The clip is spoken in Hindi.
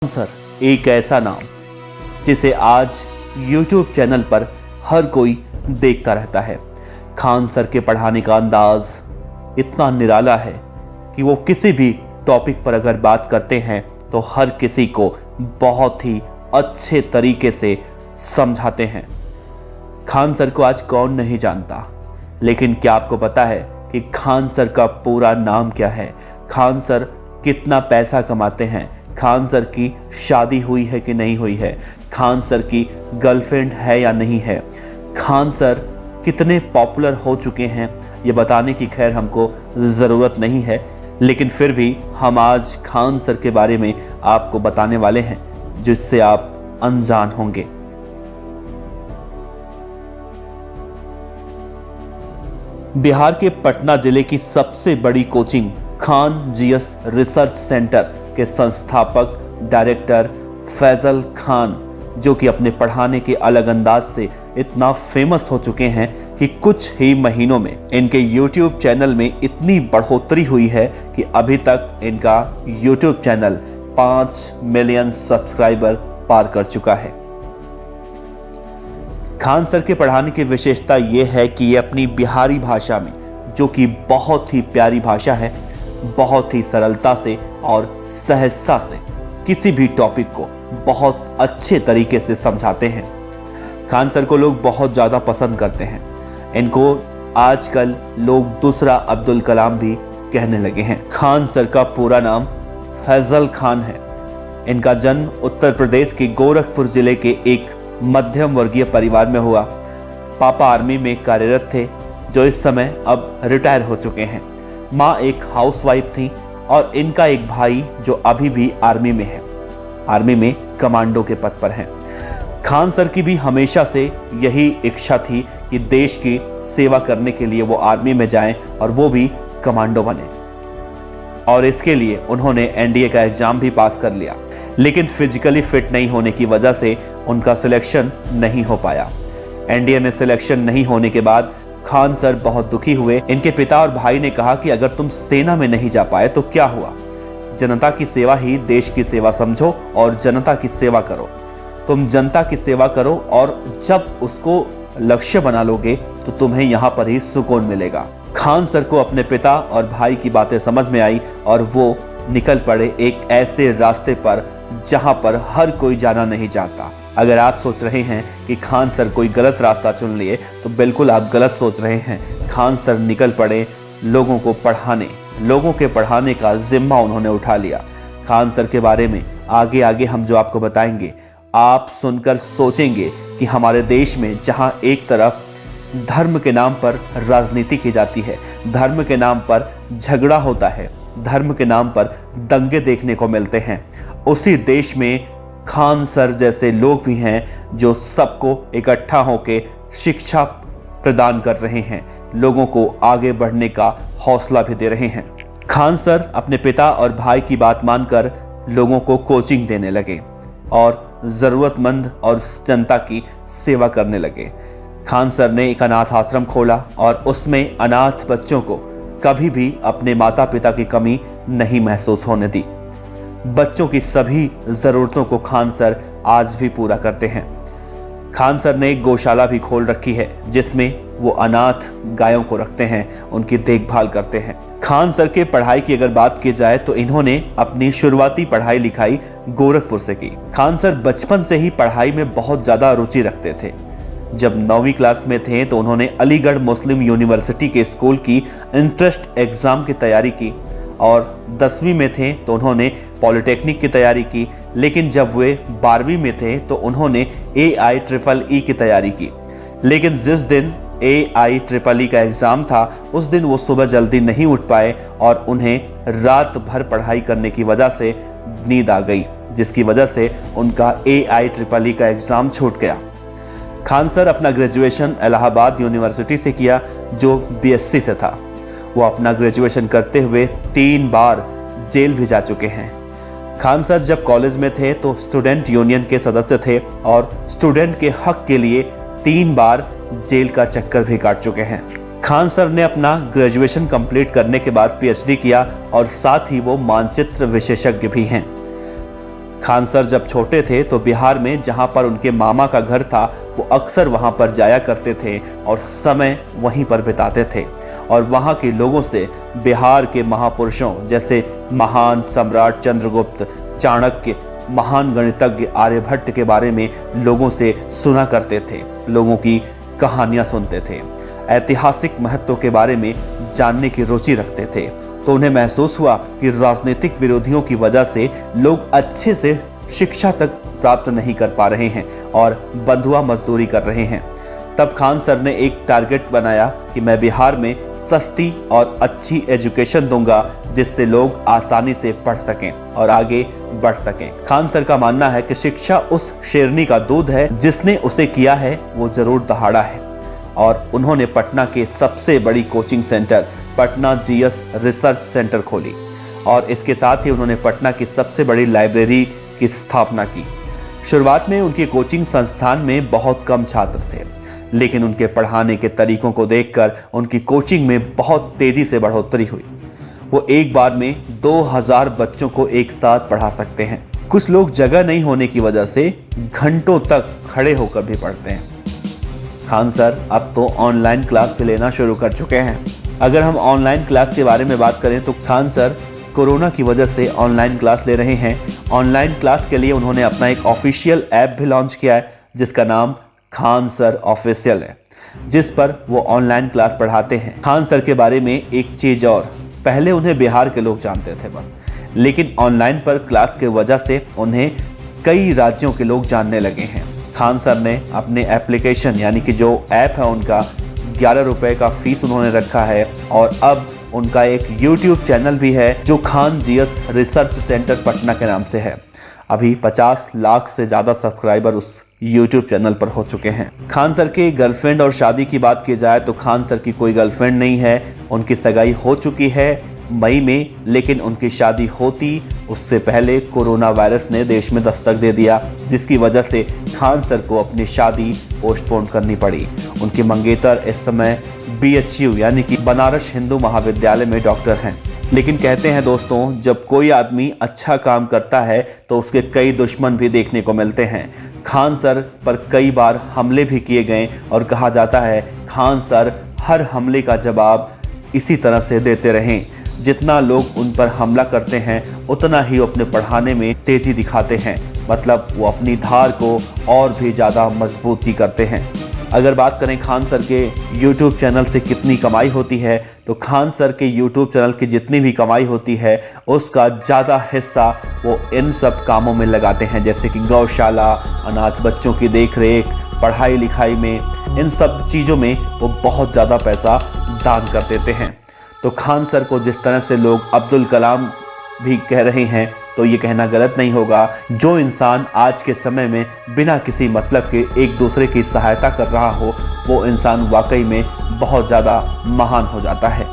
सर एक ऐसा नाम जिसे आज YouTube चैनल पर हर कोई देखता रहता है। खान सर के पढ़ाने का अंदाज इतना निराला है कि वो किसी भी टॉपिक पर अगर बात करते हैं तो हर किसी को बहुत ही अच्छे तरीके से समझाते हैं। खान सर को आज कौन नहीं जानता, लेकिन क्या आपको पता है कि खान सर का पूरा नाम क्या है? खान सर कितना पैसा कमाते हैं? खान सर की शादी हुई है कि नहीं हुई है? खान सर की गर्लफ्रेंड है या नहीं है? खान सर कितने पॉपुलर हो चुके हैं ये बताने की खैर हमको ज़रूरत नहीं है, लेकिन फिर भी हम आज खान सर के बारे में आपको बताने वाले हैं जिससे आप अनजान होंगे। बिहार के पटना जिले की सबसे बड़ी coaching Khan GS research centre के संस्थापक डायरेक्टर फैजल खान, जो कि अपने पढ़ाने के अलग अंदाज से इतना फेमस हो चुके हैं कि कुछ ही महीनों में इनके YouTube चैनल में इतनी बढ़ोतरी हुई है कि अभी तक इनका YouTube चैनल 5 मिलियन सब्सक्राइबर पार कर चुका है। खान सर के पढ़ाने की विशेषता ये है कि ये अपनी बिहारी भाषा में, जो कि बहुत ही प्यारी भाषा है, बहुत ही सरलता से और सहजता से किसी भी टॉपिक को बहुत अच्छे तरीके से समझाते हैं। खान सर को लोग बहुत ज़्यादा पसंद करते हैं। इनको आजकल लोग दूसरा अब्दुल कलाम भी कहने लगे हैं। खान सर का पूरा नाम फैजल खान है। इनका जन्म उत्तर प्रदेश के गोरखपुर जिले के एक मध्यम वर्गीय परिवार में हुआ। पापा आर्मी में कार्यरत थे, जो इस समय अब रिटायर हो चुके हैं। माँ एक हाउसवाइफ थी और इनका एक भाई जो अभी भी आर्मी में है, आर्मी में कमांडो के पद पर हैं। खान सर की भी हमेशा से यही इच्छा थी कि देश की सेवा करने के लिए वो आर्मी में जाएं और वो भी कमांडो बने, और इसके लिए उन्होंने एनडीए का एग्जाम भी पास कर लिया, लेकिन फिजिकली फिट नहीं होने की वजह से उनका सिलेक्शन नहीं हो पाया। एनडीए में सिलेक्शन नहीं होने के बाद खान सर बहुत दुखी हुए। इनके पिता और भाई ने कहा कि अगर तुम सेना में नहीं जा पाए तो क्या हुआ, जनता की सेवा ही देश की सेवा समझो और जनता की सेवा करो। तुम जनता की सेवा करो और जब उसको लक्ष्य बना लोगे तो तुम्हें यहाँ पर ही सुकून मिलेगा। खान सर को अपने पिता और भाई की बातें समझ में आई और वो निकल पड़े एक ऐसे रास्ते पर जहाँ पर हर कोई जाना नहीं चाहता। अगर आप सोच रहे हैं कि खान सर कोई गलत रास्ता चुन लिए तो बिल्कुल आप गलत सोच रहे हैं। खान सर निकल पड़े लोगों को पढ़ाने, लोगों के पढ़ाने का जिम्मा उन्होंने उठा लिया। खान सर के बारे में आगे आगे हम जो आपको बताएंगे, आप सुनकर सोचेंगे कि हमारे देश में जहां एक तरफ धर्म के नाम पर राजनीति की जाती है, धर्म के नाम पर झगड़ा होता है, धर्म के नाम पर दंगे देखने को मिलते हैं, उसी देश में खान सर जैसे लोग भी हैं जो सबको इकट्ठा होकर शिक्षा प्रदान कर रहे हैं, लोगों को आगे बढ़ने का हौसला भी दे रहे हैं। खान सर अपने पिता और भाई की बात मानकर लोगों को कोचिंग देने लगे और ज़रूरतमंद और जनता की सेवा करने लगे। खान सर ने एक अनाथ आश्रम खोला और उसमें अनाथ बच्चों को कभी भी अपने माता पिता की कमी नहीं महसूस होने दी। बच्चों की सभी ज़रूरतों को खान सर आज भी पूरा करते हैं। खान सर ने एक गौशाला भी खोल रखी है जिसमें वो अनाथ गायों को रखते हैं, उनकी देखभाल करते हैं। खान सर के पढ़ाई की अगर बात की जाए तो इन्होंने अपनी शुरुआती पढ़ाई लिखाई गोरखपुर से की। खान सर बचपन से ही पढ़ाई में बहुत ज़्यादा रुचि रखते थे। जब 9वीं क्लास में थे तो उन्होंने अलीगढ़ मुस्लिम यूनिवर्सिटी के स्कूल की इंट्रेंस एग्ज़ाम की तैयारी की और 10वीं में थे तो उन्होंने पॉलिटेक्निक की तैयारी की, लेकिन जब वे 12वीं में थे तो उन्होंने AIEEE की तैयारी की। लेकिन जिस दिन AIEEE का एग्ज़ाम था उस दिन वो सुबह जल्दी नहीं उठ पाए और उन्हें रात भर पढ़ाई करने की वजह से नींद आ गई, जिसकी वजह से उनका AIEEE का एग्ज़ाम छूट गया। खान सर अपना ग्रेजुएशन इलाहाबाद यूनिवर्सिटी से किया जो BSc से था। वो अपना ग्रेजुएशन करते हुए 3 बार जेल भी जा चुके हैं। खान सर जब कॉलेज में थे तो स्टूडेंट यूनियन के सदस्य थे और स्टूडेंट के हक के लिए 3 बार जेल का चक्कर भी काट चुके हैं। खान सर ने अपना ग्रेजुएशन कंप्लीट करने के बाद PhD किया और साथ ही वो मानचित्र विशेषज्ञ भी हैं। खान सर जब छोटे थे तो बिहार में जहां पर उनके मामा का घर था वो अक्सर वहां पर जाया करते थे और समय वहीं पर बिताते थे और वहां के लोगों से बिहार के महापुरुषों जैसे महान सम्राट चंद्रगुप्त, चाणक्य, महान गणितज्ञ आर्यभट्ट के बारे में लोगों से सुना करते थे, लोगों की कहानियां सुनते थे, ऐतिहासिक महत्व के बारे में जानने की रुचि रखते थे। तो उन्हें महसूस हुआ कि राजनीतिक विरोधियों की वजह से लोग अच्छे से शिक्षा तक प्राप्त नहीं कर पा रहे हैं और बंधुआ मजदूरी कर रहे हैं। तब खान सर ने एक टारगेट बनाया कि मैं बिहार में सस्ती और अच्छी एजुकेशन दूंगा जिससे लोग आसानी से पढ़ सकें और आगे बढ़ सकें। खान सर का मानना है कि शिक्षा उस शेरनी का दूध है, जिसने उसे किया है वो जरूर दहाड़ा है। और उन्होंने पटना के सबसे बड़ी coaching centre Patna GS research centre खोली और इसके साथ ही उन्होंने पटना की सबसे बड़ी लाइब्रेरी की स्थापना की। शुरुआत में उनके कोचिंग संस्थान में बहुत कम छात्र थे, लेकिन उनके पढ़ाने के तरीकों को देखकर उनकी कोचिंग में बहुत तेजी से बढ़ोतरी हुई। वो एक बार में 2000 बच्चों को एक साथ पढ़ा सकते हैं। कुछ लोग जगह नहीं होने की वजह से घंटों तक खड़े होकर भी पढ़ते हैं। खान सर अब तो ऑनलाइन क्लास भी लेना शुरू कर चुके हैं। अगर हम ऑनलाइन क्लास के बारे में बात करें तो खान सर कोरोना की वजह से ऑनलाइन क्लास ले रहे हैं। ऑनलाइन क्लास के लिए उन्होंने अपना एक ऑफिशियल ऐप भी लॉन्च किया है जिसका नाम खान सर ऑफिशियल है, जिस पर वो ऑनलाइन क्लास पढ़ाते हैं। खान सर के बारे में एक चीज़ और, पहले उन्हें बिहार के लोग जानते थे बस, लेकिन ऑनलाइन पर क्लास की वजह से उन्हें कई राज्यों के लोग जानने लगे हैं। खान सर ने अपने एप्लीकेशन यानी कि जो ऐप है उनका 11 रुपए का फीस उन्होंने रखा है और अब उनका एक यूट्यूब चैनल भी है जो Khan GS research centre Patna के नाम से है। अभी 50 लाख से ज़्यादा सब्सक्राइबर उस यूट्यूब चैनल पर हो चुके हैं। खान सर के गर्लफ्रेंड और शादी की बात की जाए तो खान सर की कोई गर्लफ्रेंड नहीं है। उनकी सगाई हो चुकी है मई में, लेकिन उनकी शादी होती उससे पहले कोरोना वायरस ने देश में दस्तक दे दिया, जिसकी वजह से खान सर को अपनी शादी पोस्टपोन करनी पड़ी। उनके मंगेतर इस समय BHU यानी कि बनारस हिंदू महाविद्यालय में डॉक्टर हैं। लेकिन कहते हैं दोस्तों, जब कोई आदमी अच्छा काम करता है तो उसके कई दुश्मन भी देखने को मिलते हैं। खान सर पर कई बार हमले भी किए गए और कहा जाता है खान सर हर हमले का जवाब इसी तरह से देते रहें। जितना लोग उन पर हमला करते हैं उतना ही वो अपने पढ़ाने में तेजी दिखाते हैं, मतलब वो अपनी धार को और भी ज़्यादा मजबूती करते हैं। अगर बात करें खान सर के YouTube चैनल से कितनी कमाई होती है तो खान सर के YouTube चैनल की जितनी भी कमाई होती है उसका ज़्यादा हिस्सा वो इन सब कामों में लगाते हैं, जैसे कि गौशाला, अनाथ बच्चों की देखरेख, पढ़ाई लिखाई में, इन सब चीज़ों में वो बहुत ज़्यादा पैसा दान कर देते हैं। तो खान सर को जिस तरह से लोग अब्दुल कलाम भी कह रहे हैं तो ये कहना गलत नहीं होगा। जो इंसान आज के समय में बिना किसी मतलब के एक दूसरे की सहायता कर रहा हो वो इंसान वाकई में बहुत ज़्यादा महान हो जाता है।